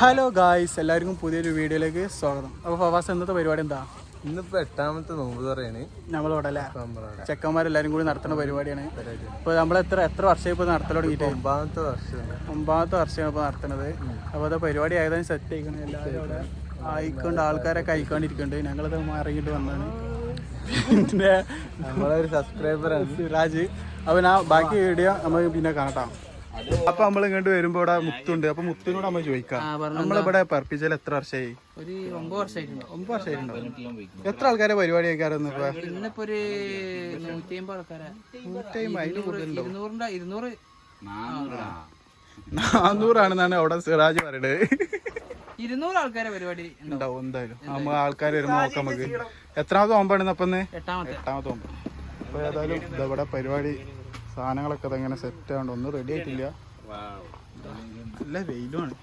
Hello guys, എല്ലാവർക്കും പുതിയൊരു വീഡിയോയിലേക്ക് സ്വാഗതം. അപ്പോൾ ഫവാസ്, ഇന്നത്തെ പരിപാടി എന്താ? ഇന്നിപ്പോൾ 8ാമത്തെ നോമ്പ് തുറയാണ് നമ്മളിവിടെ അല്ലേ. ചെക്കന്മാരെല്ലാവരും കൂടി നടത്തുന്ന പരിപാടിയാണ്. ഇപ്പോൾ നമ്മൾ എത്ര വർഷമായി ഇപ്പോൾ നടത്തൽ തുടങ്ങിയിട്ട്? 9ാമത്തെ വർഷമാണ് ഇപ്പോൾ നടത്തുന്നത്. അപ്പോൾ അത് പരിപാടി ഏകദേശം സെറ്റ് ആയിക്കണം. എല്ലാവരും അവിടെ ആയിക്കൊണ്ട് ആൾക്കാരൊക്കെ ആയിക്കൊണ്ടിരിക്കുന്നുണ്ട്. ഞങ്ങളത് ഇറങ്ങിയിട്ട് വന്നതാണ്. പിന്നെ നമ്മളൊരു സബ്സ്ക്രൈബറാണ് സിറാജ്. അപ്പോൾ ഞാൻ ബാക്കി വീഡിയോ നമ്മൾ പിന്നെ കാണാം. അപ്പൊ നമ്മൾ ഇങ്ങോട്ട് വരുമ്പോ ഇവിടെ മുത്തുണ്ട്. അപ്പൊ മുത്തിനോട് നമ്മൾ ചോദിക്കാം, നമ്മളിവിടെ പറപ്പിച്ചാൽ എത്ര വർഷമായി? ഒരു 9 വർഷമായിട്ടുണ്ടോ? എത്ര ആൾക്കാരെ പരിപാടി ആക്കാറൊന്നും? ഇന്നിപ്പോ ഒരു 150 ആൾക്കാരെ. 400 അവിടെ സിറാജ് പറയുന്നത്. 200 ആൾക്കാരെ പരിപാടി ഉണ്ടാവും എന്തായാലും. നമ്മൾ ആൾക്കാർ വരുമ്പോ നോക്കാം. നമുക്ക് എത്രാമത്തെ നോമ്പാണ്? അപ്പൊ 8ാമത്തെ നോമ്പ്. അപ്പൊ ഏതായാലും ഇതവിടെ പരിപാടി സാധനങ്ങളൊക്കെ അതങ്ങനെ സെറ്റ് ആവണ്ട, ഒന്നും റെഡി ആയിട്ടില്ല. നല്ല വെയിലുമാണ്.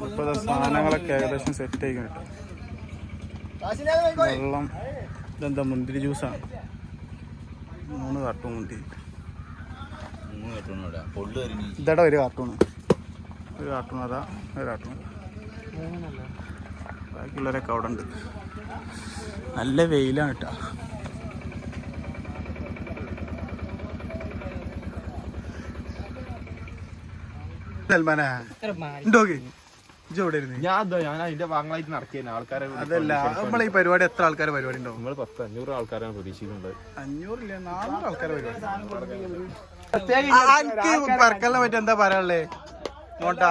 ഇപ്പൊ സാധനങ്ങളൊക്കെ ഏകദേശം സെറ്റ് ആയി കേട്ടോ. വെള്ളം ഇതെന്താ? മുന്തിരി ജ്യൂസാണ്. 3 കാർട്ടൂൺ മുന്തിരി. ഇതടാ ഒരു കാർട്ടൂൺ അതാ ഒരു കാർട്ടൂൺ. ബാക്കിയുള്ളവരൊക്കെ അവിടെ ഉണ്ട്. നല്ല വെയിലാണ് കേട്ടോ. അതല്ല, നമ്മളെ ഈ പരിപാടി എത്ര ആൾക്കാരെ പരിപാടി ഉണ്ടാവും? 500 ആൾക്കാരാണ് പ്രതീക്ഷിക്കുന്നത്. 500 400 ആൾക്കാരെ പരിപാടി. പറക്കലിനെ പറ്റി എന്താ പറയാനുള്ളേ? നോട്ടാ,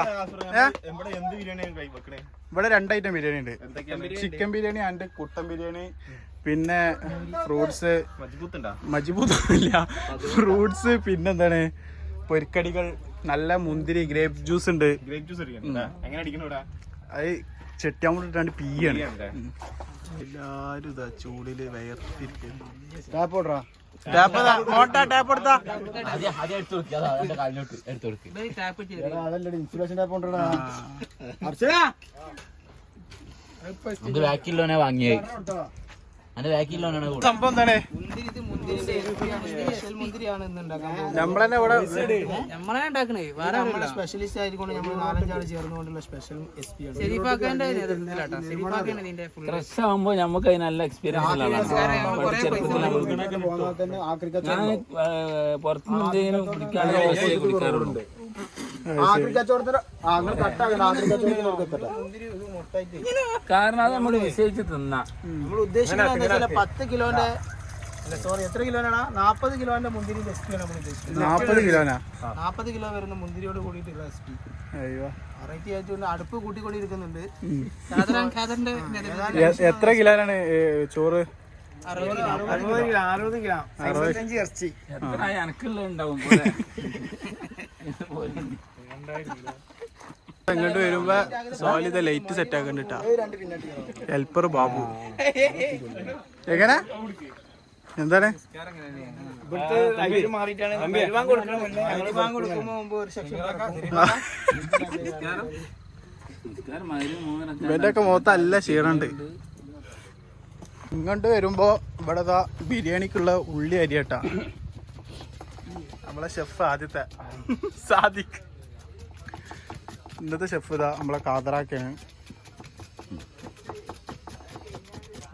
ഇവിടെ 2 ഐറ്റം ബിരിയാണി ഉണ്ട്. ചിക്കൻ ബിരിയാണി ആൻഡ് കുട്ടൻ ബിരിയാണി. പിന്നെ ഫ്രൂട്ട്സ്, മജ്ബൂത്തില്ല, ഫ്രൂട്ട്സ്. പിന്നെന്താണ്, പൊരിക്കടികൾ, നല്ല മുന്തിരി, ഗ്രേപ്പ് ജ്യൂസ് ഉണ്ട്. അത് ചെട്ടിയാമ്പൂട്ടാണ്ട് പീയാണ്. എല്ലാരും ഇതാ ചൂടില് വയർത്തിരിക്കുന്നു. സംഭവം എന്താണ്? നമ്മളെന്നെ ഇവിടെ സ്പെഷ്യലിസ്റ്റ് ആയിരിക്കും. നമ്മൾ 4-5 ആൾ ചേർന്നുകൊണ്ടുള്ള സ്പെഷ്യൽ ആകുമ്പോ നമുക്ക് നല്ല എക്സ്പീരിയൻസ് പുറത്തുനിന്ന് കുടിക്കാറുണ്ട്. കാരണം അത് നമ്മൾ വിശേഷിച്ച് തിന്നാം. നമ്മൾ ഉദ്ദേശിക്കുന്നത് 10 കിലോന്റെ, സോറി, എത്ര കിലോനാണ്? 40 കിലോന്റെ മുന്തിരി റെസിപ്പിയാണ് നമ്മൾ ഉദ്ദേശിക്കുന്നത്. 40 കിലോ വരുന്ന മുന്തിരിയോട് കൂടിയിട്ടുള്ള റെസിപ്പി. വെറൈറ്റി ആയിട്ട് അടുപ്പ് കൂട്ടിക്കൊണ്ടിരിക്കുന്നുണ്ട്. എത്ര കിലോനാണ് ചോറ്? 60 കിലോ. 65 ഇറച്ചി. എനക്കുള്ള ഉണ്ടാവും. ഇങ്ങോട്ട് വരുമ്പോ സോലിത ലൈറ്റ് സെറ്റ് ആക്കണ്ടിട്ടാ. ഹെൽപ്പർ ബാബു. എങ്ങനെ? എന്താണ്? ഇവന്റെയൊക്കെ മുഖത്ത് നല്ല ക്ഷീണുണ്ട്. ഇങ്ങോട്ട് വരുമ്പോ ഇവിടെ ബിരിയാണിക്കുള്ള ഉള്ളി അരിയട്ടാ. നമ്മളെ ഷെഫ് ആദ്യത്തെ സാദിഖ്. ഇന്നത്തെ ഷെഫ് ഇതാ നമ്മളെ കാതറാക്കാണ്.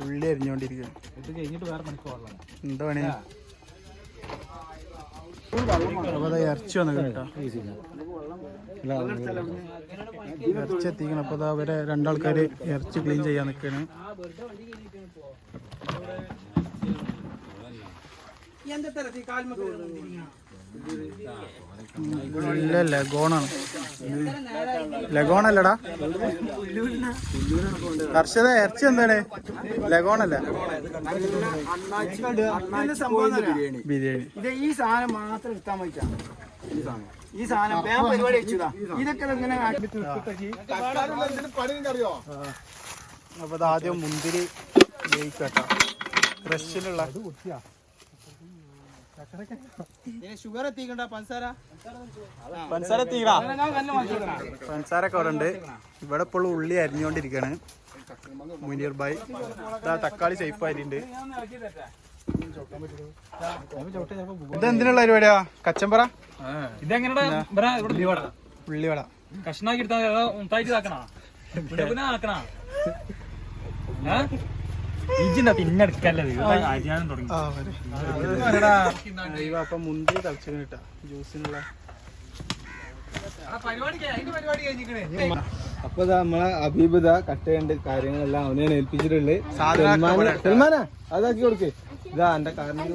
ഉള്ളി അരിഞ്ഞോണ്ടിരിക്കുകയാണ്. എന്താ പണി? ഇറച്ചി വന്നു കേട്ടോ. ഇറച്ചി എത്തിക്കണം. അപ്പൊ അവരെ 2 ആൾക്കാര് ഇറച്ചി ക്ലീൻ ചെയ്യാൻ നിൽക്കാണ്. ഇല്ല, ലഗോണല്ലടാ. കർഷക ഇറച്ചി എന്താണ്? ലഗോണല്ല, ബിരിയാണി. ഇത് ഈ സാധനം മാത്രം എടുത്താൽ മതിക്കാം. ഈ സാധനം പരിപാടി വെച്ചതാ. ഇതൊക്കെ ഇങ്ങനെ അപ്പൊ ആദ്യം മുന്തിരി വേവിക്കട്ടോ. ഫ്രഷിലുള്ള ഷുഗർ എത്തിക്കണ്ട, പഞ്ചസാര ഒക്കെ അവിടെ ഉണ്ട്. ഇവിടെ ഇപ്പോൾ ഉള്ളി അരിഞ്ഞോണ്ടിരിക്കാണ് മുനീർ ഭായ്. തക്കാളി സേഫ് ആയിട്ടുണ്ട്. ഇതെന്തിനുള്ള പരിപാടിയാ? കച്ചമ്പറ, ഉള്ളിവട. കഷ്ണാക്കി എടുത്താൽ ഉണ്ടായിട്ട് ഇതാക്കണ പിന്നെ ആക്കണ ഇജിന്റെ പിന്നെടുക്കല്ലത് അരിയാനും തുടങ്ങി. അപ്പൊ മുന്തിരി തളിച്ചു കിട്ടാ ജ്യൂസിനുള്ള. അപ്പൊ നമ്മളെ അബീബ് കട്ട് ചെയ്യേണ്ട കാര്യങ്ങളെല്ലാം അവനെയാണ് ഏൽപ്പിച്ചിട്ടുള്ളത്. സൽമാനാ അതാക്കി കൊടുക്ക്. ഇതാ എന്റെ കാരണം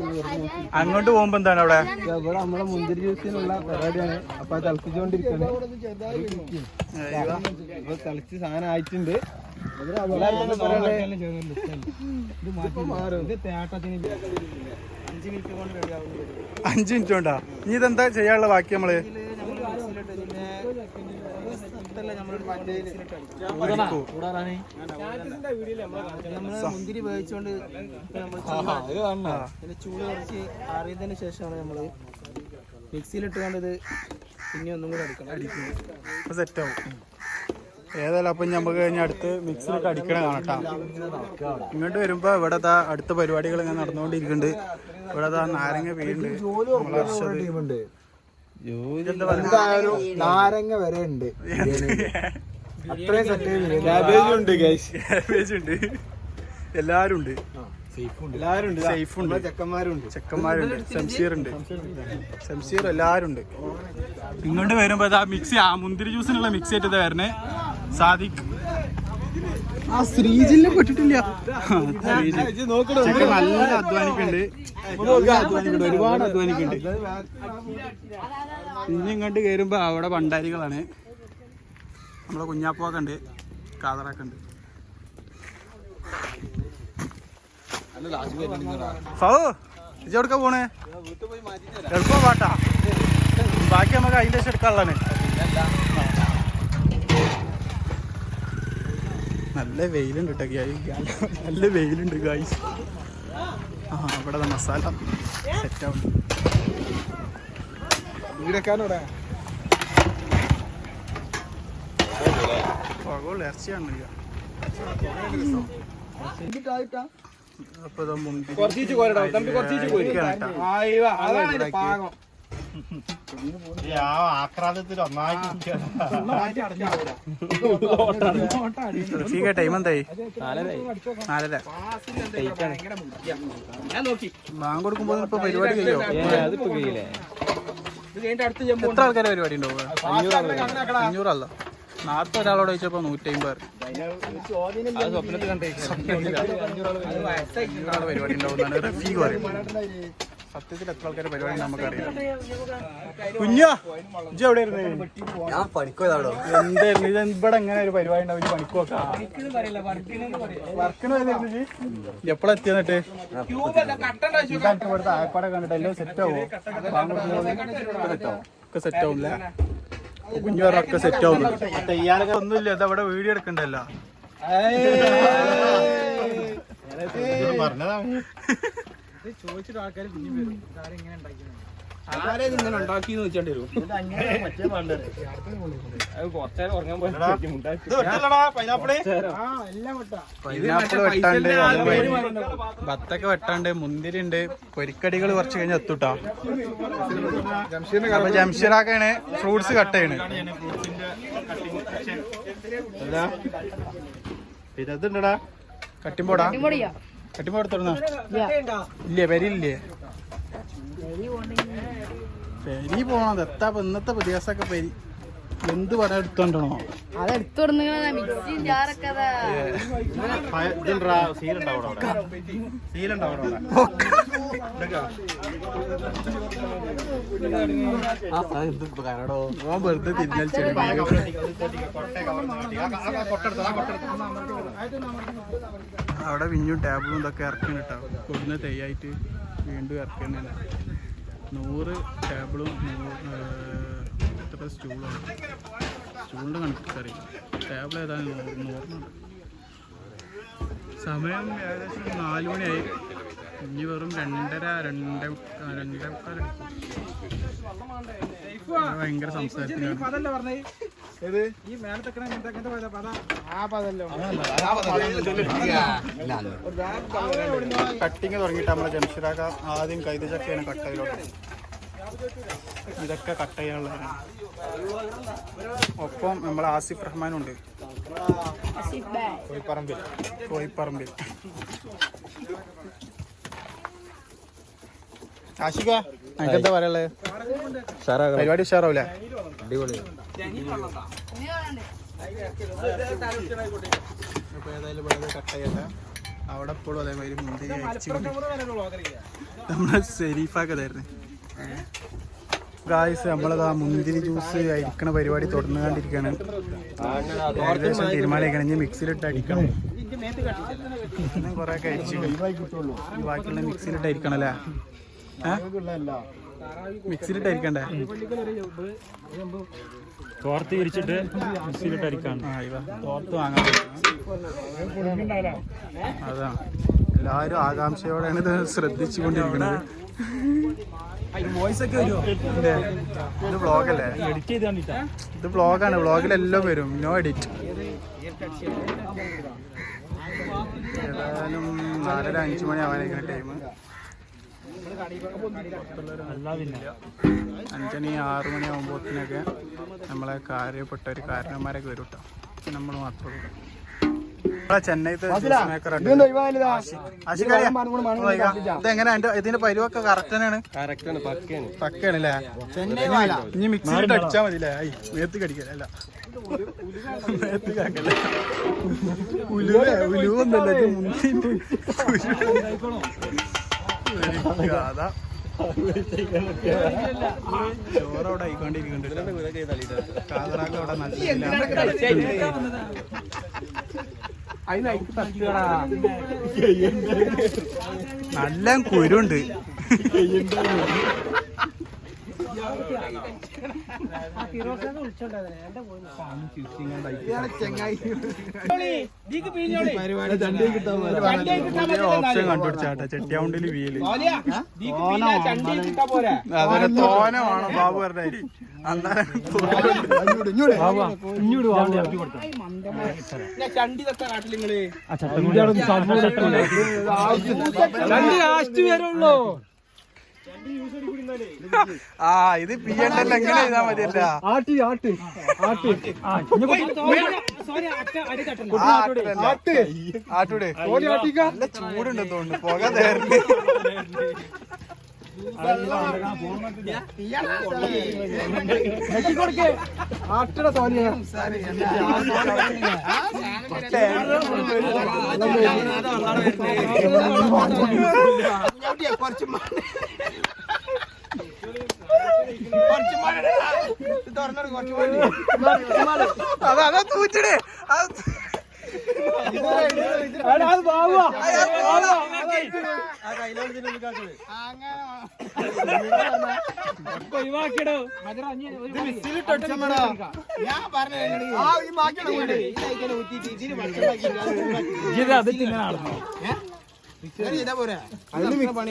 അങ്ങോട്ട് പോകുമ്പോ എന്താണ് അവിടെ ഇവിടെ നമ്മളെ മുന്തിരി ജ്യൂസിനുള്ള പരിപാടിയാണ്. അപ്പൊ അത് തിളപ്പിച്ചുകൊണ്ടിരിക്കുകയാണ്. അപ്പൊ തിളച്ച് സാധനം ആയിട്ടുണ്ട്. 5 മിനിറ്റ് കൊണ്ടാ. ഇനി ഇതെന്താ ചെയ്യാനുള്ള ബാക്കി നമ്മള് മുന്തിരി വേവിച്ചോണ്ട് ചൂട് കുറച്ച് അറിയതിന് ശേഷമാണ് നമ്മള് മിക്സിയിലിട്ടുകൊണ്ട് ഇത് പിന്നെ ഒന്നും കൂടെ അടിക്കണം. സെറ്റ് ആവും. ഏതായാലും അപ്പം നമുക്ക് കഴിഞ്ഞ അടുത്ത് മിക്സിയിലിട്ട് അടിക്കണ കാണട്ടാ. ഇങ്ങോട്ട് വരുമ്പോ ഇവിടെ അടുത്ത പരിപാടികൾ ഇങ്ങനെ നടന്നുകൊണ്ടിരിക്കുന്നുണ്ട്. ഇവിടെ നാരങ്ങ വീടുണ്ട്, നാരങ്ങ വരെ ഉണ്ട്. എല്ലാരും ഉണ്ട്. ചെക്കന്മാരുണ്ട്, ഷംസീർ എല്ലാരും ഉണ്ട്. ഇങ്ങോട്ട് വരുമ്പോ മിക്സി മുന്തിരി ജ്യൂസിനുള്ള മിക്സി ആയിട്ട് വരണേ. സാദിഖ് ആ ശ്രീജിനെ പെട്ടിട്ടില്ല. നല്ല അധ്വാനിക്കുന്നുണ്ട്, ഒരുപാട് അധ്വാനിക്കുന്നുണ്ട്. ഇനി ഇങ്ങോട്ട് കയറുമ്പോ അവിടെ ഭണ്ഡാരികളാണ്. നമ്മളെ കുഞ്ഞാപ്പൊക്കെ ഉണ്ട്, കാതറൊക്കെ ഉണ്ട്. ഇജ് എവിടക്ക പോണേ? എളുപ്പം പാട്ടാ. ബാക്കി നമുക്ക് അതിന്റെ ശേഷം എടുക്കാനുള്ളതാണ്. നല്ല വെയിലുണ്ട് കേട്ടോ, നല്ല വെയിലുണ്ട് ഗായ്സ്. ആ ഇവിടെ മസാല സെറ്റാവും. ഇറച്ചിയാണ്. അപ്പൊ ടൈം എന്തായി? 4:30. ബാങ്ക് കൊടുക്കുമ്പോ ഇപ്പൊ പരിപാടി കഴിയോ? എത്ര ആൾക്കാരെ പരിപാടി ഉണ്ടാവും? 500 അല്ല. നേരത്തെ ഒരാളോട് ചോദിച്ചപ്പോ 150 പരിപാടി ഉണ്ടാവുന്നതാണ് റഫീഖ് പറയും. സത്യത്തിൽ എത്ര ആൾക്കാരെ പരിപാടി നമുക്കറിയാം. കുഞ്ഞാ ഇജ്ജ് എവിടെയായിരുന്നു? എന്തായിരുന്നു ഇത്? ഇവിടെ എങ്ങനെ ഒരു പരിപാടി ഉണ്ടാവും? പണിക്ക് നോക്കാം. വർക്കിന് പോയതായിരുന്നു. എപ്പോഴെത്തിയെന്നിട്ട് ഇവിടുത്തെ ആയപ്പാടെ കണ്ടിട്ട് എല്ലാം സെറ്റ് ആവോ? ഒക്കെ സെറ്റ് ആവില്ല. കുഞ്ഞുറൊക്കെ സെറ്റ് ആവുന്നുണ്ട്. തയ്യാറൊക്കെ ഒന്നുമില്ല. ഇത് അവിടെ വീഡിയോ എടുക്കണ്ടല്ലോ. പറഞ്ഞതാ ചോദിച്ചിട്ട് ആൾക്കാർ പിന്നെ വരും. ഇങ്ങനെ ഉണ്ടാക്കിന്ന് വെച്ചോണ്ടി വരും. ബത്തൊക്കെ വെട്ടാണ്ട്, മുന്തിരി ഉണ്ട്, പൊരിക്കടികൾ കുറച്ച് കഴിഞ്ഞ് എത്തൂട്ടാ. അപ്പൊ ജംഷീറാക്കാണ് ഫ്രൂട്ട്സ് കട്ട് ചെയ്യണ്. പിന്നെ ഇതുണ്ടടാ കട്ടിമ്പോടാ. കട്ടിമ്പോ എടുത്തോടുന്ന ഇല്ലേ? പെരിയില്ലേ? പെരി പോണത് എത്താ ഇന്നത്തെ ദിവസമൊക്കെ പെരി എന്ത് പറയാൻ എടുത്തോണ്ടോ? വെറുതെ തിരിഞ്ഞു. അവിടെ പിന്നെയും ടേബിളും ഇതൊക്കെ ഇറക്കി കിട്ടാം. കൊടുന്ന തെയ്യായിട്ട് വീണ്ടും ഇറക്കി തന്നെ. 100 ടേബിളും എത്ര സ്റ്റൂളാണ്? സ്റ്റൂളിൻ്റെ കണക്കറിയില്ല. ടേബിൾ ഏതായാലും 100. സമയം ഏകദേശം 4 മണിയായി. ഇനി വെറും 2:30 ഭയങ്കര സംസാരത്തിലാണ്. കട്ടിങ് തുടങ്ങിയിട്ട് നമ്മളെ ജംഷീറാക്ക ആദ്യം കൈതച്ചക്കയാണ് കട്ടയിലോട്ട്. ഇതൊക്കെ കട്ട് ചെയ്യാനുള്ളതാണ്. ഒപ്പം നമ്മളെ ആസിഫ് റഹ്മാനുണ്ട് കോയിപ്പറമ്പിൽ. ആഷിക എനിക്കെന്താ പറയാനുള്ളത്? പരിപാടി ഉഷാറാവൂലേ? അപ്പൊ ഏതായാലും ഇവിടെ കട്ട് ചെയ്യട്ടെ. അവിടെ ഇപ്പോഴും അതേമാതിരി മുന്തിരി നമ്മളെ ഷെരീഫാക്കതായിരുന്നു. ഗായ്സ് നമ്മളത് ആ മുന്തിരി ജ്യൂസ് അരിക്കണ പരിപാടി തുടർന്നുകൊണ്ടിരിക്കുകയാണ്. ഏകദേശം തീരുമാനിക്കണം. ഇനി മിക്സിയിലിട്ട് അടിക്കണം. കുറെ ഒക്കെ അരിച്ചിട്ട് ഈ ബാക്കിയുള്ള മിക്സിയിലിട്ട് അരിക്കണല്ലേ? മിക്സിയിലിട്ട് അരിക്കണ്ടേ? തോർത്ത് വിരിച്ചിട്ട് മിക്സിയിലിട്ട് അരിക്കാണ്. തോർത്ത് വാങ്ങാൻ അതാണ്. എല്ലാവരും ആകാംക്ഷയോടെയാണ് ഇത് ശ്രദ്ധിച്ചുകൊണ്ടിരിക്കുന്നത്. ഇത് വ്ളോഗല്ലേ? എഡിറ്റ് ചെയ്ത് കണ്ടിട്ടാ. ഇത് വ്ളോഗാണ്. വ്ളോഗിലെല്ലാം വരും. No edit. ഏതായാലും 4:30-5 മണി ആവാനായിരിക്കും ടൈം. 5 6 മണി ആകുമ്പോഴത്തേനൊക്കെ നമ്മളെ കാര്യപ്പെട്ട ഒരു കാരണന്മാരൊക്കെ വരും കേട്ടോ. നമ്മൾ മാത്രമേ ഉള്ളൂ. ചെന്നൈത്തെ ഇതെങ്ങനെ ഇതിന്റെ പരിവൊക്കെ കറക്റ്റ് തന്നെയാണ്? പക്കയാണല്ലേ? ഇനി മിക്സിയിലിട്ട് അടിച്ചാൽ മതില്ലേ? മേത്ത് കടിക്കല്ല. മേത്ത് ഉലുവൊന്നല്ല മുന്തിന്റെ അതാ ചോറവിടെ ആയിക്കൊണ്ടിരിക്കുന്നുണ്ട്. കാതറാക്ക് അവിടെ നല്ല കുരുണ്ട്. ഓപ്ഷൻ കണ്ടുപിടിച്ചാട്ടെ. ചെട്ടിയാവുണ്ടില് വീല് അതൊക്കെ തോന വേണം ബാബു പറഞ്ഞ. ആ ഇത് പിയണ്ടല്ല എങ്ങനെ ചെയ്താ മതിയല്ല. ആട്ടൂടെ നല്ല ചൂടുണ്ടെന്ന് തോന്നുന്നു. പുക തേർന്ന് അതാ തൂച്ചടേ.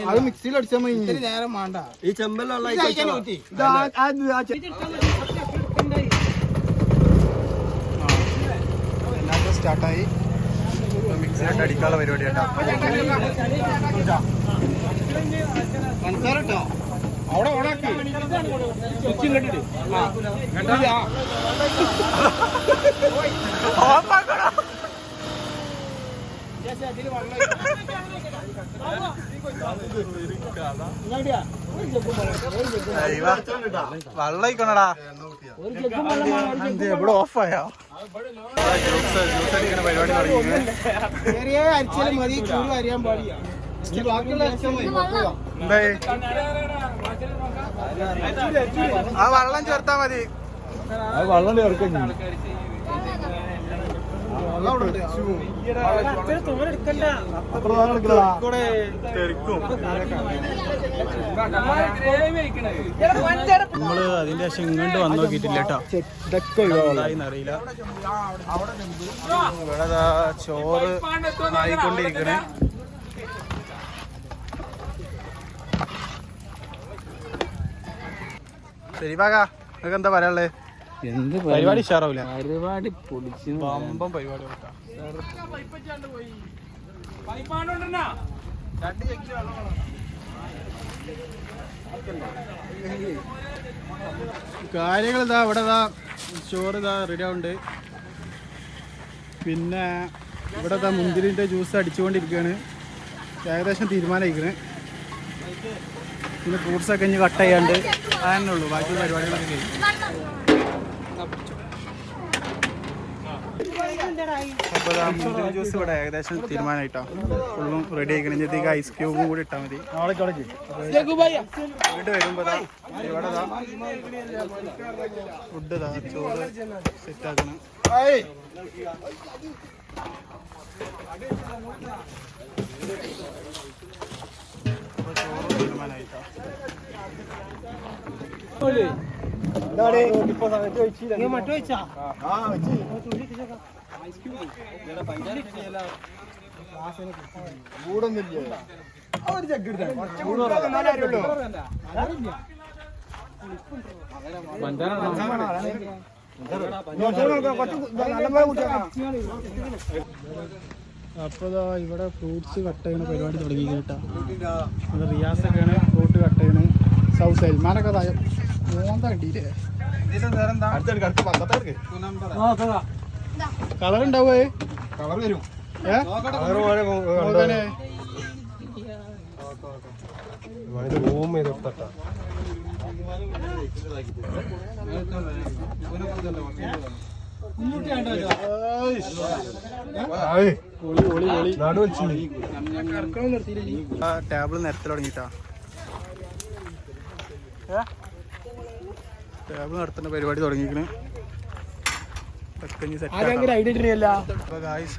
അത് മിക്സിയിൽ അടിച്ചാൽ മതി. നേരം വേണ്ട. ഈ ചെമ്പലുള്ള സ്റ്റാർട്ടായി. മിക്സിയിലിട്ട് അടിക്കാനുള്ള പരിപാടി കേട്ടോ. അവിടെ ഓണാക്കി സ്വിച്ചും കെട്ടിട്ട് വെള്ളയിക്കണടാ. ഇവിടെ ഓഫായോ? ജ്യൂസ് അടിക്കുന്ന പരിപാടി തുടങ്ങി. അരിച്ചാലും മതി. ചൂട് അറിയാൻ പാടില്ല. ആ വെള്ളം ചേർത്താ മതി. വെള്ളം ചേർക്കും. നമ്മള് അതിന്റെ ശേഷം ഇങ്ങോട്ട് വന്നു നോക്കിയിട്ടില്ല കേട്ടോ. അറിയില്ല. ഇവിടെ ചോറ് ആയിക്കൊണ്ടിരിക്കണേ. ശരി പാകാ, നിങ്ങൾക്ക് എന്താ പറയാനുള്ളത്? എന്ത് പരിപാടി ഉഷാറാവൂല? പരിപാടി പൊളിച്ചു. പമ്പം പരിപാടി കൊടുക്കാം. കാര്യങ്ങൾ ഇതാ ഇവിടെ ഇതാ ചോറ് ഇതാ റെഡി ആവുന്നുണ്ട്. പിന്നെ ഇവിടെ ഇതാ മുന്തിരിൻ്റെ ജ്യൂസ് അടിച്ചുകൊണ്ടിരിക്കുകയാണ്. ഏകദേശം തീരുമാനമായിരിക്കണ്. പിന്നെ ഫ്രൂട്ട്സൊക്കെ ഇനി കട്ട് ചെയ്യാണ്ട് അതന്നെ ഉള്ളൂ. ബാക്കി പരിപാടികളൊക്കെ കഴിഞ്ഞു. അപ്പോൾ മുന്തിരി ജ്യൂസ് ഇവിടെ ഏകദേശം തീരുമാനമായിട്ടാണ്. ഫുള്ളും റെഡി ആയിക്കണം. ഇതിലേക്ക് ഐസ് ക്യൂബും കൂടി ഇട്ടാൽ മതി. വീണ്ടും വരുമ്പോൾ ഇവിടെ ഫുഡ് ചോറ് സെറ്റാക്കണം. അപ്പോൾ ചോറ് തീരുമാനമായിട്ടാണ്. അപ്പോൾ ഇവിടെ ഫ്രൂട്ട്സ് കട്ട് ചെയ്യുന്ന പരിപാടി തുടങ്ങി കേട്ടോ. ഇവിടെ റിയാസൊക്കെയാണ് ഫ്രൂട്ട് കട്ട് ചെയ്യണത്. സൽമാനൊക്കെ മോന്ത കിട്ടിയില്ലേ? കളർ ഉണ്ടാവേ കളർ വരും. ടേബിൾ നിരത്തിൽ തുടങ്ങിട്ടാ. ടേബിൾ നടത്തുന്ന പരിപാടി തുടങ്ങിക്കണ്.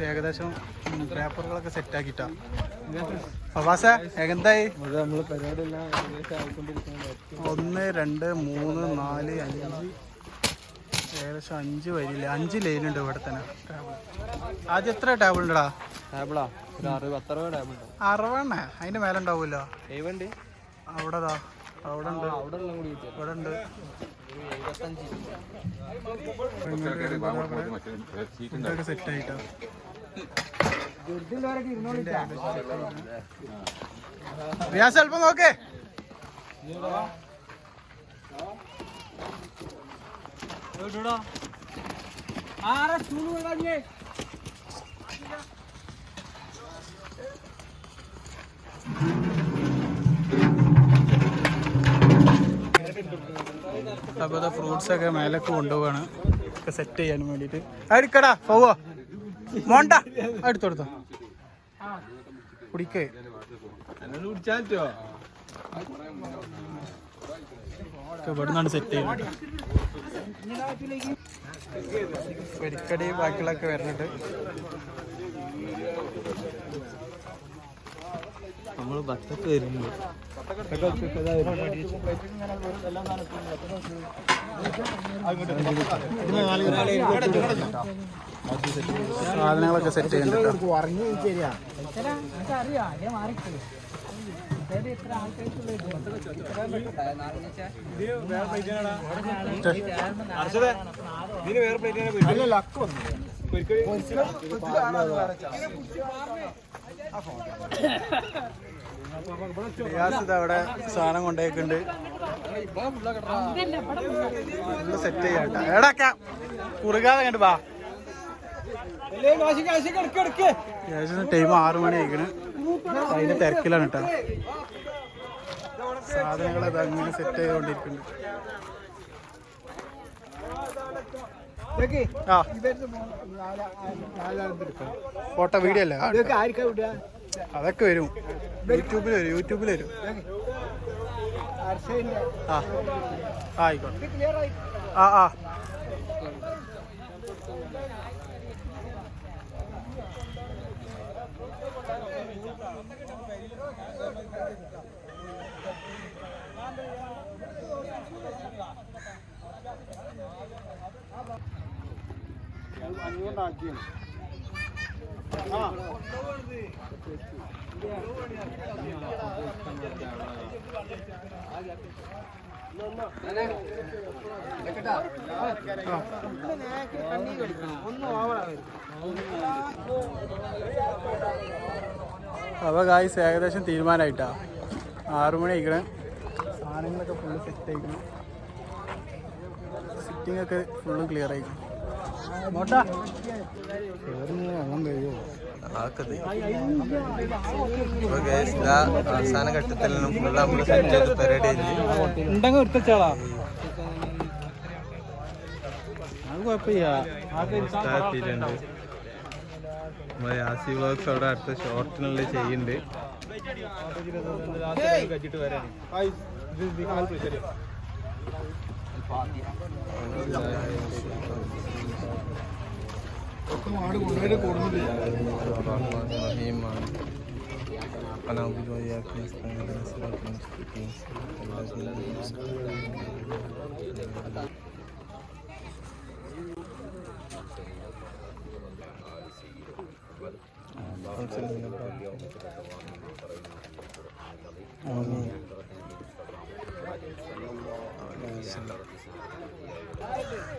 ഏകദേശം പേപ്പറുകളൊക്കെ സെറ്റ് ആക്കിട്ടാ. ഫവാസേ എന്തായി? 1 2 3 4 5 ഏകദേശം 5 വരില്ല. 5 ലൈൻ ഉണ്ട് ഇവിടെ തന്നെ. ആദ്യം എത്ര ടേബിൾ ഉണ്ടടാ? ടേബിളാ 60 ടേബിൾ. 60 അതിന്റെ മേലെ ഉണ്ടാവൂല്ലോ. അവിടെ അവിടെ ഉണ്ട്. ഇവിടെ ഉണ്ട്. ഫുഡൊക്കെ സെറ്റ് ആയിട്ടാ. റിയാസ് അല്പം നോക്കേ. അപ്പോൾ ഫ്രൂട്ട്സ് ഒക്കെ മേലൊക്കെ കൊണ്ടുപോവാണ്. ഒക്കെ സെറ്റ് ചെയ്യാൻ വേണ്ടിയിട്ട്. എടുക്കടാ പോവോ മോണ്ട എടുത്തോടുത്തോ കുടിക്കേ. ഇവിടെ നിന്നാണ് സെറ്റ് ചെയ്യുന്നത്. പെരിക്കടി ബാക്കിയുള്ളൊക്കെ വരുന്നുണ്ട്. നമ്മൾ ഭക്തൊക്കെ വരുന്നു. സാധനങ്ങളൊക്കെ സെറ്റ് ചെയ്യുന്നുണ്ട്. അവിടെ സാധനം കൊണ്ടേക്കുണ്ട്. സെറ്റ് ചെയ്യാട്ട എടാക്ക കുറുകാതെ കണ്ടു വാ. ടൈം 6 മണി ആയിക്കണ്. അതിന്റെ തിരക്കിലാണ് കേട്ടോ. സാധനങ്ങൾ അങ്ങനെ സെറ്റ് ചെയ്തുകൊണ്ടിരിക്കുന്നുണ്ട്. ആ ഫോട്ടോ വീഡിയോ അല്ലേ? അതൊക്കെ വരും. യൂട്യൂബിൽ വരും. ആ ആയിക്കോട്ടെ. ആ അപ്പോൾ ഗായ്സ് ഏകദേശം തീരുമാനമായിട്ടാ. 6 മണി ആയിക്കണേ. സാധനങ്ങളൊക്കെ ഫുള്ള് സെറ്റ് ആയിക്കണം. സിറ്റിംഗ് ഒക്കെ ഫുള്ള് ക്ലിയർ ആയിക്കണം. നോട്ടാ അങ്ങനെ കഴിയുമോ? അവസാന ഘട്ടത്തിൽ ഫുള്ള് നമ്മൾ സെറ്റ് ചെയ്ത് പരിപാടി ഉണ്ടെങ്കിൽ എടുത്താളാ അത് കുഴപ്പമില്ല. യാസി വ്ളോഗ്സ് അവിടെ അടുത്ത ഷോർട്ടിനുള്ള ചെയ്യുന്നുണ്ട്.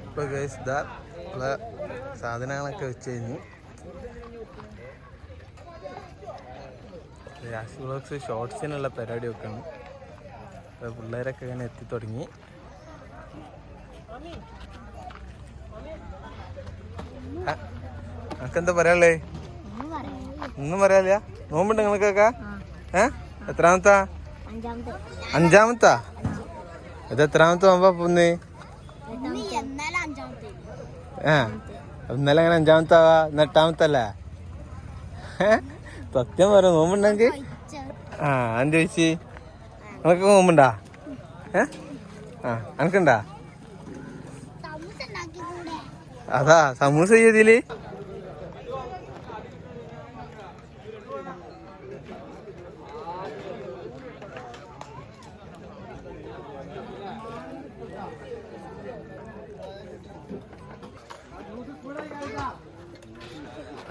ഇപ്പോൾ ഗൈസ് ഇതാ ഉള്ള സാധനങ്ങളൊക്കെ വെച്ച് കഴിഞ്ഞു. യാസി വ്ളോഗ്സ് ഷോർട്സിനുള്ള പരിപാടി വെക്കണം. പിള്ളേരൊക്കെ ഇങ്ങനെ എത്തി തുടങ്ങി. നമുക്കെന്താ പറയാനുള്ളേ? ഒന്നും പറയാനില്ല. നോമ്പുണ്ട് നിങ്ങൾക്കൊക്കെ? എത്രാമത്താ? 5-ാമത്താ? ഇത് എത്രാമത്തെ നോമ്പാ പോന്ന്? ഇന്നലെ അങ്ങനെ 5-ാമത്താവാ? 8-ാമത്തല്ലേ? സത്യം പറയാം. നോമ്പുണ്ടെങ്കിൽ എന്ത് ചോദിച്ച് നിനക്കൊക്കെ നോമ്പുണ്ടാ? എനക്കുണ്ടാ? അതാ സമൂസ ചെയ്തില്.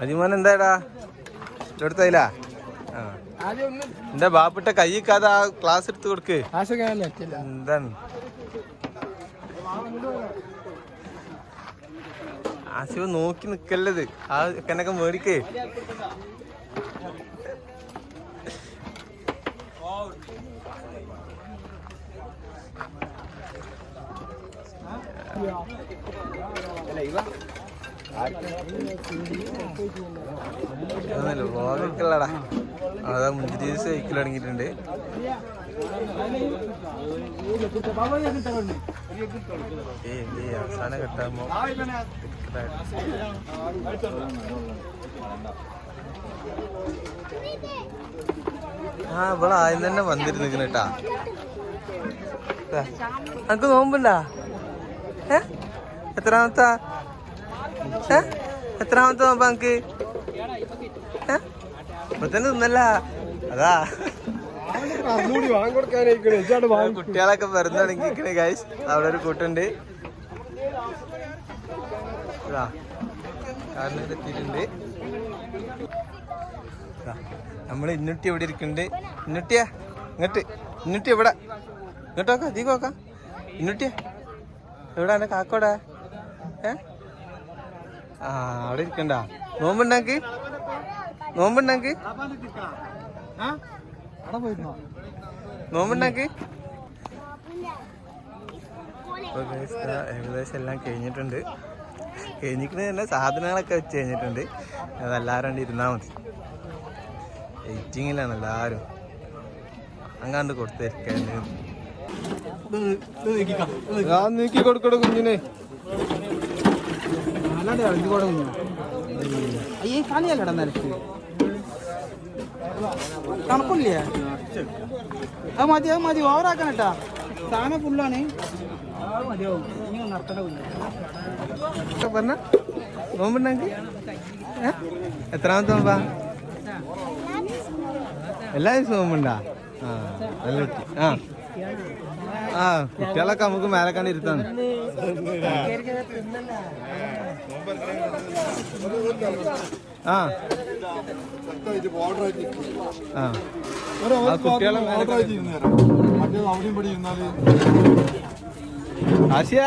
അജിമോൻ എന്താടാ എടുത്തതില്ല? എന്റെ ബാപ്പിട്ട കൈക്കാതെ ആ ക്ലാസ് എടുത്ത് കൊടുക്ക്. എന്താണ് ആശിവ് നോക്കി നിക്കല്ലത്. ആ ചെക്കനൊക്കെ മേടിക്കേ. വ്ളോഗൊക്കെയുള്ളടാ. അതാ മുന്തിരി ജ്യൂസ് കഴിക്കൽ തുടങ്ങിയിട്ടുണ്ട്. അവസാനം കെട്ടാകുമ്പോ ഇവിടെ ആദ്യം തന്നെ വന്നിരുന്നിരിക്കണ കേട്ടാ. നമുക്ക് നോമ്പുണ്ടാ? എത്രാമത്താ? എത്രാമത്തെ നോമ്പാ നമുക്ക്? ഇപ്പൊ തന്നെ തിന്നല്ല. അതാ കുട്ടികളൊക്കെ വെറുതെ തുടങ്ങിയിരിക്കണേ ഗൈസ്. അവിടെ ഒരു കൂട്ടുണ്ട്. കാറിനെത്തിയിട്ടുണ്ട്. നമ്മള് ഇന്നുട്ടി എവിടെ ഇരിക്കുന്നുണ്ട്? ഇന്നുട്ടിയാ ഇങ്ങോട്ട്. ഇന്നുട്ടി എവിടെ? ഇങ്ങോട്ട് നോക്കാം. അധികം നോക്കാം. ഇന്നുട്ടിയാ എവിടെ? എന്നെ കാക്കോടാ? അവിടെ ഇരിക്കണ്ട. നോമ്പുണ്ടാക്കി? നോമ്പുണ്ടാക്കി? നോമ്പുണ്ടാക്കി? ഏകദേശം എല്ലാം കഴിഞ്ഞിട്ടുണ്ട്. കഴിഞ്ഞിട്ട് തന്നെ സാധനങ്ങളൊക്കെ വെച്ച് കഴിഞ്ഞിട്ടുണ്ട്. അതെല്ലാവരും ഇരുന്നാൽ മതി. എയ്റ്റിങ്ങിലാണ് എല്ലാവരും. അങ്ങാണ്ട് കൊടുത്തിരിക്കാൻ നീക്കി കൊടുക്കട കുഞ്ഞിനെ. തണുപ്പില്ലേ? അത് മതി, അത് മതി. ഓവറാക്കണം കേട്ടാ. സാധനം ഫുള്ളാണ്. പറഞ്ഞ നോമ്പുണ്ടെങ്കിൽ എത്രാമത്തെ നോമ്പാ? എല്ലാ ദിവസവും നോമ്പുണ്ടാ? നല്ല കുട്ടി. കുട്ടികളൊക്കെ നമുക്ക് മേലെ കണ്ട് ഇരുത്താണ്. കുട്ടികളെ ആശയ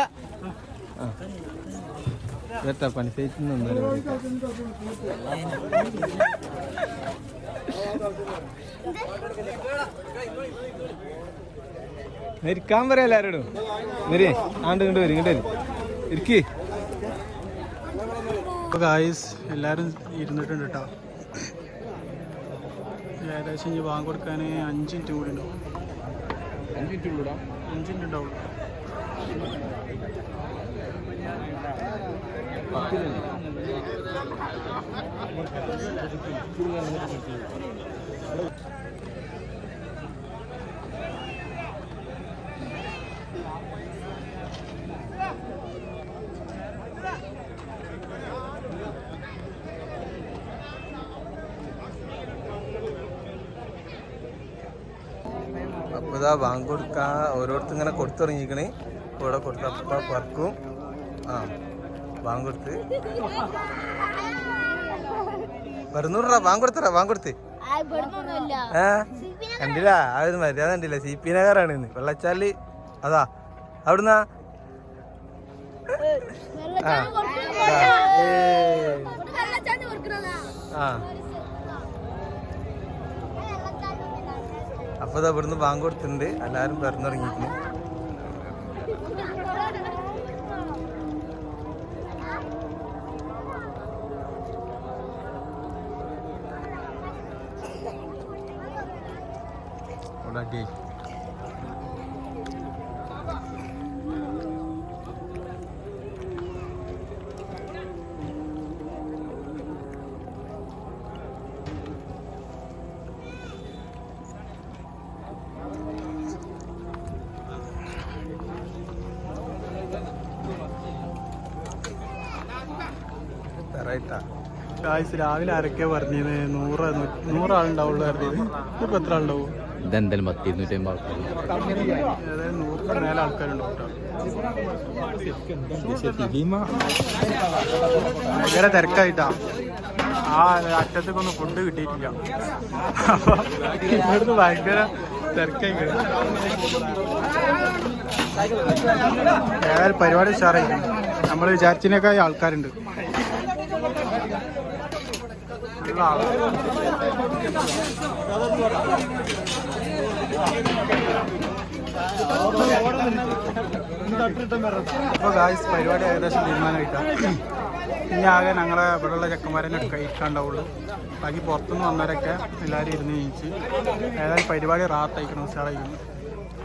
പണിസേറ്റ് ഇരിക്കാൻ പറയാ എല്ലാരോടും. വരേ ആണ്ട് ഇങ്ങോട്ട് വരും, ഇങ്ങോട്ട് വരും, ഇരിക്കേ. ഗായ്സ് എല്ലാവരും ഇരുന്നിട്ടുണ്ട് കേട്ടോ. ഏകദേശം ഇനി ബാങ്ക് കൊടുക്കാൻ 5 മിനിറ്റ് കൂടി ഉണ്ടാവും. 5 മിനിറ്റ് ഉണ്ടാവുള്ളൂ. അപ്പോൾ ഇതാ ബാങ്ക് കൊടുക്കാൻ ഓരോരുത്തർ ഇങ്ങനെ കൊടുത്തു തുടങ്ങിയിരിക്കണേ. ഇവിടെ കൊടുത്തപ്പോൾ പറക്കും. ആ ബാങ്ക് കൊടുത്ത് വെറുന്നൂറാ ബാങ്ക് കൊടുത്തറാ, ബാങ്ക് കൊടുത്ത്. കണ്ടില്ല ആ ഒരു മര്യാദ കണ്ടില്ല. CP നഗറാണ് ഇന്ന് വെള്ളച്ചാല്. അതാ അവിടുന്നാ ആ അപ്പൊ ഇതാ ഇവിടുന്ന് ബാങ്ക് കൊടുത്തിട്ടുണ്ട്. എല്ലാരും പിറന്നിറങ്ങിയിരിക്കുന്നു. അടി ഗായ്സ് രാവിലെ ആരൊക്കെയാ പറഞ്ഞത് 100 ആളുണ്ടാവുള്ളൂ പറഞ്ഞത്. ഇപ്പൊ എത്ര ആളുണ്ടാവും? ഇതെന്തായാലും 250 ഏതായാലും 100 മേലെ ആൾക്കാരുണ്ടാവും ഭയങ്കര തിരക്കായിട്ടാ. ആ അറ്റത്തേക്കൊന്നും ഫുഡ് കിട്ടിയിട്ടില്ല. അപ്പൊ ഇവിടുന്ന് ഭയങ്കര തിരക്കായി. ഏതായാലും പരിപാടി ഉഷാറായിരിക്കും. നമ്മൾ വിചാരിച്ചതിനേക്കാൾ ആൾക്കാരുണ്ട്. അപ്പോൾ ഗായ്സ് പരിപാടി ഏകദേശം തീരുമാനമായിട്ടാണ്. ഇനി ആകെ ഞങ്ങളെ ഇവിടെയുള്ള ചെക്കന്മാരെ കഴിക്കാണ്ടാവുള്ളൂ. ബാക്കി പുറത്തുനിന്ന് വന്നവരൊക്കെ എല്ലാവരും ഇരുന്ന് ജയിച്ച്. ഏതായാലും പരിപാടി റാത്തായിക്കണം, ഉഷാറായിരിക്കണം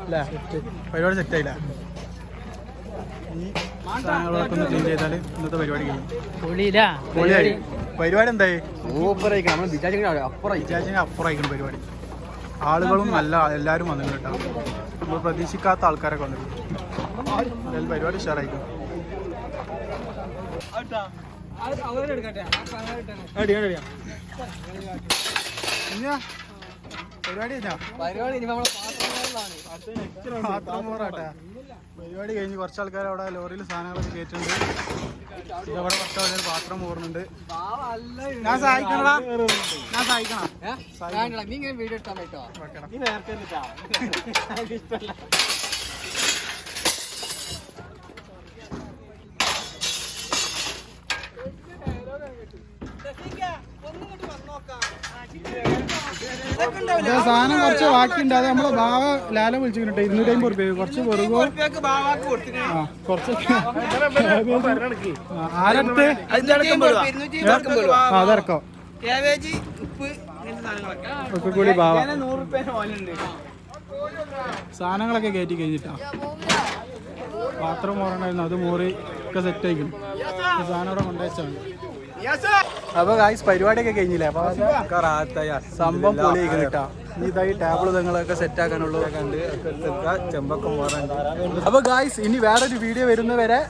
അല്ലേ? പരിപാടി സെറ്റായില്ല. ഈ സാധനങ്ങളൊക്കെ ഒന്ന് ക്ലീൻ ചെയ്താൽ ഇന്നത്തെ പരിപാടി കഴിയും. പൊളിയായി. പരിപാടി എന്തായി? വിചാരിച്ചതിന് അപ്പുറമായിരിക്കണം പരിപാടി. ആളുകളും നല്ല എല്ലാവരും വന്നിട്ടുണ്ട് കേട്ടോ. നമ്മൾ പ്രതീക്ഷിക്കാത്ത ആൾക്കാരൊക്കെ വന്നിട്ടുണ്ട്. എന്തായാലും പരിപാടി ഉഷാറായിരിക്കും. പരിപാടി കഴിഞ്ഞ് കുറച്ച് ആൾക്കാർ അവിടെ ലോറിയിൽ സാധനങ്ങളൊക്കെ കയറ്റുന്നുണ്ട്. ഇതവിടെ കുറച്ച് ആൾക്കാർ പാത്രം പോറുന്നുണ്ട്. ഞാൻ സഹായിക്കണടാ, ഞാൻ സഹായിക്കണം. സാധനം കുറച്ച് ബാക്കിയുണ്ട്. അത് നമ്മളെ ബാവ ലാല വിളിച്ചിട്ടുണ്ട്. 250 റുപ്യ കുറച്ച് വെറുതെ കുറച്ച് ആരടുത്ത് അതറക്കോ ഒക്കെ കൂടി ബാവ സാധനങ്ങളൊക്കെ കയറ്റി കഴിഞ്ഞിട്ടാ. പാത്രം മോറണ്ടായിരുന്നു, അത് മോറി ഒക്കെ സെറ്റ് ആയിക്കണം. സാധനം അവിടെ കൊണ്ടുവച്ചാണ്. അപ്പൊ ഗായ്സ് പരിപാടിയൊക്കെ കഴിഞ്ഞില്ലേ? അപ്പൊ സംഭവം പൊളി കിട്ടാ. ഇതായി ടേബിൾ നിങ്ങളൊക്കെ സെറ്റ് ആക്കാനുള്ളത് കണ്ട് ചെമ്പൊക്കെ മോറുണ്ട്. അപ്പൊ ഗായ്സ് ഇനി വേറൊരു വീഡിയോ വരുന്നവരെ